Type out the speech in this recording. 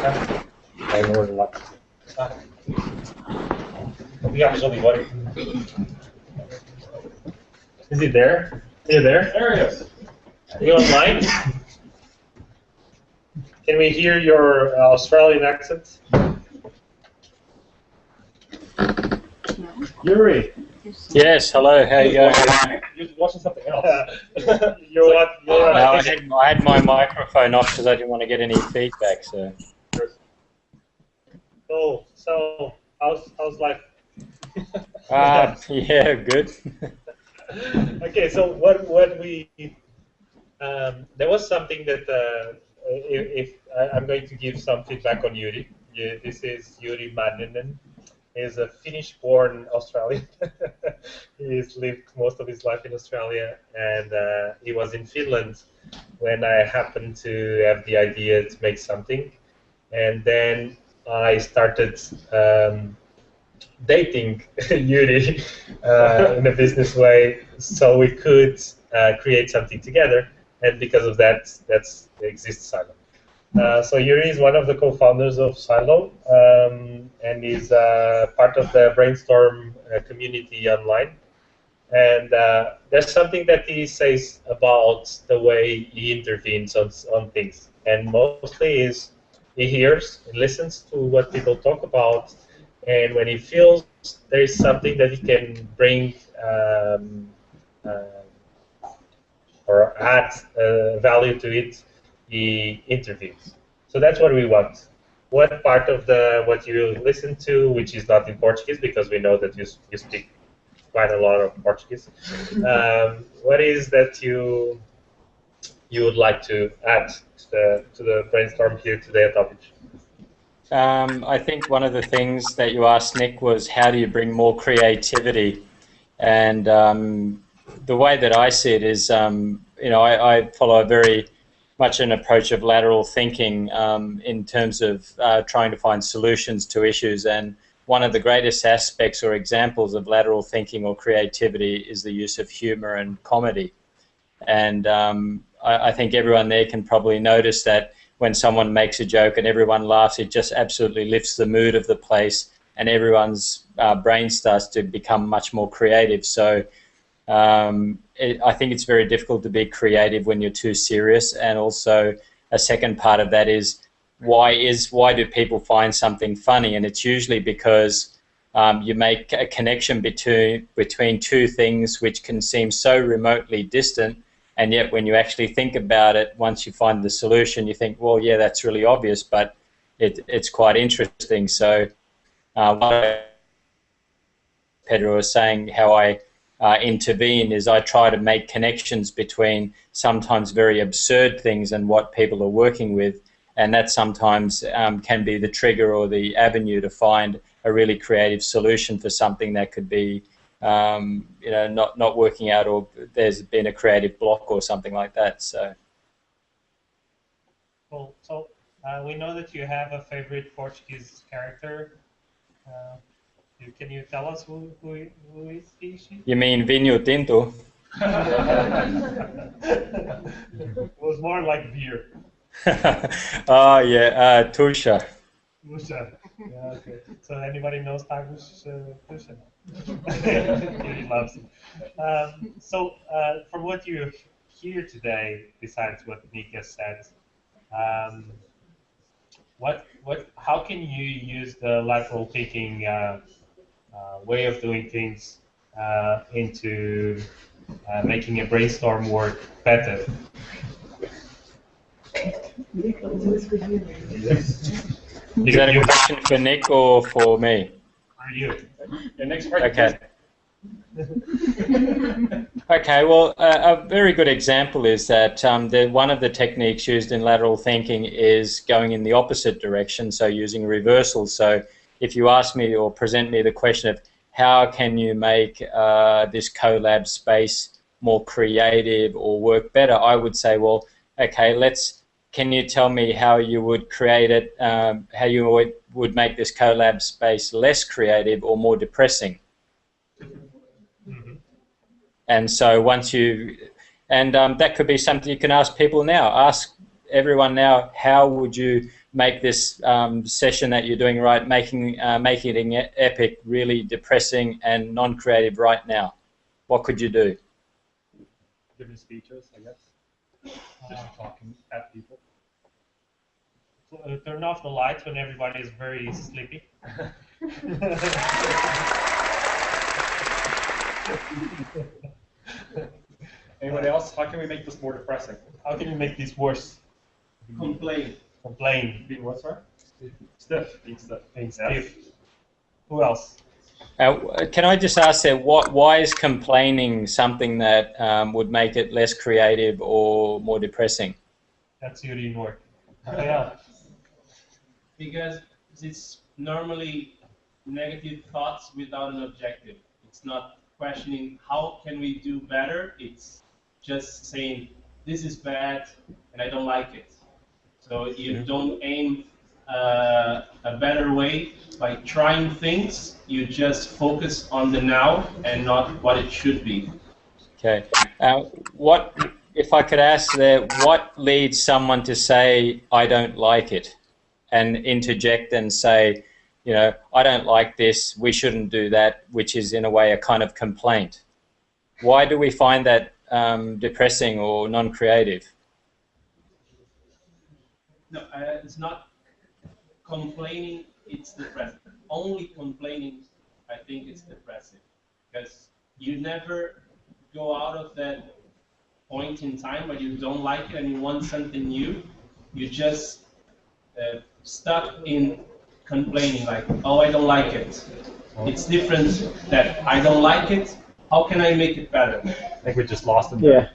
I know a lot. Is he there? Are you there? There he is. Are you online? Can we hear your Australian accent? Jyri. Yes, hello, how you going? You're watching something else. I had my microphone off because I didn't want to get any feedback. So. Oh, so how's life? Yeah, good. Okay, so what we there was something that if I'm going to give some feedback on Jyri. This is Jyri Manninen. He's a Finnish-born Australian. He's lived most of his life in Australia, and he was in Finland when I happened to have the idea to make something, and then I started dating Jyri in a business way, so we could create something together, and because of that, exists Silo. So Jyri is one of the co-founders of Silo, and is part of the Brainstorm community online. And there's something that he says about the way he intervenes on things, and mostly is he hears and listens to what people talk about, and when he feels there is something that he can bring or add value to it, he intervenes. So that's what we want. What part of what you listen to, which is not in Portuguese, because we know that you speak quite a lot of Portuguese. What is that you would like to add to the brainstorm here today at Óbidos? I think one of the things that you asked, Nick, was how do you bring more creativity? And the way that I see it is, I follow a very much an approach of lateral thinking in terms of trying to find solutions to issues. And one of the greatest aspects or examples of lateral thinking or creativity is the use of humor and comedy. And I think everyone there can probably notice that when someone makes a joke and everyone laughs, it just absolutely lifts the mood of the place, and everyone's brain starts to become much more creative. So I think it's very difficult to be creative when you're too serious. And also a second part of that is why do people find something funny? And it's usually because you make a connection between two things which can seem so remotely distant, and yet when you actually think about it, once you find the solution, you think, well, yeah, that's really obvious, but it's quite interesting. So what Pedro was saying, how I intervene is I try to make connections between sometimes very absurd things and what people are working with, and that sometimes can be the trigger or the avenue to find a really creative solution for something that could be not working out, or there's been a creative block or something like that. So cool. So we know that you have a favorite Portuguese character. Can you tell us who is he? You mean Vinho Tinto? It was more like beer. Oh yeah, Tusha. Tusha. Yeah, okay. So anybody knows Tusha? He loves it. So from what you hear today, besides what Nick has said, how can you use the lateral thinking way of doing things into making a brainstorm work better? Is that a question for Nick or for me? For you. Your next question. Okay. Okay, well, a very good example is that one of the techniques used in lateral thinking is going in the opposite direction, so using reversal. So if you ask me or present me the question of how can you make this CoLab space more creative or work better, I would say, well, okay, can you tell me how you would create it, how you would make this CoLab space less creative or more depressing? And so that could be something you can ask people now. Ask everyone now, how would you make this session that you're doing right, making it epic, really depressing and non-creative right now? What could you do? Giving speeches, I guess. Just talking at people. Turn off the lights when everybody is very sleepy. Anyone else? How can we make this more depressing? How can you make this worse? Complain. Complain. Being what, sorry? Stiff. Being stiff. Being stiff. Who else? Can I just ask that, why is complaining something that would make it less creative or more depressing? That's Jyri in work. Yeah. Because it's normally negative thoughts without an objective. It's not questioning how can we do better. It's just saying this is bad and I don't like it. So you don't aim a better way by trying things. You just focus on the now and not what it should be. Okay. What, if I could ask there, what leads someone to say, I don't like it, and interject and say, you know, I don't like this, we shouldn't do that, which is in a way a kind of complaint? Why do we find that depressing or non-creative? No, it's not complaining, it's depressive. Only complaining, I think it's depressive. Because you never go out of that point in time where you don't like it and you want something new. You just stuck in complaining, like, oh, I don't like it. It's different that I don't like it. How can I make it better? I think we just lost him. Yeah.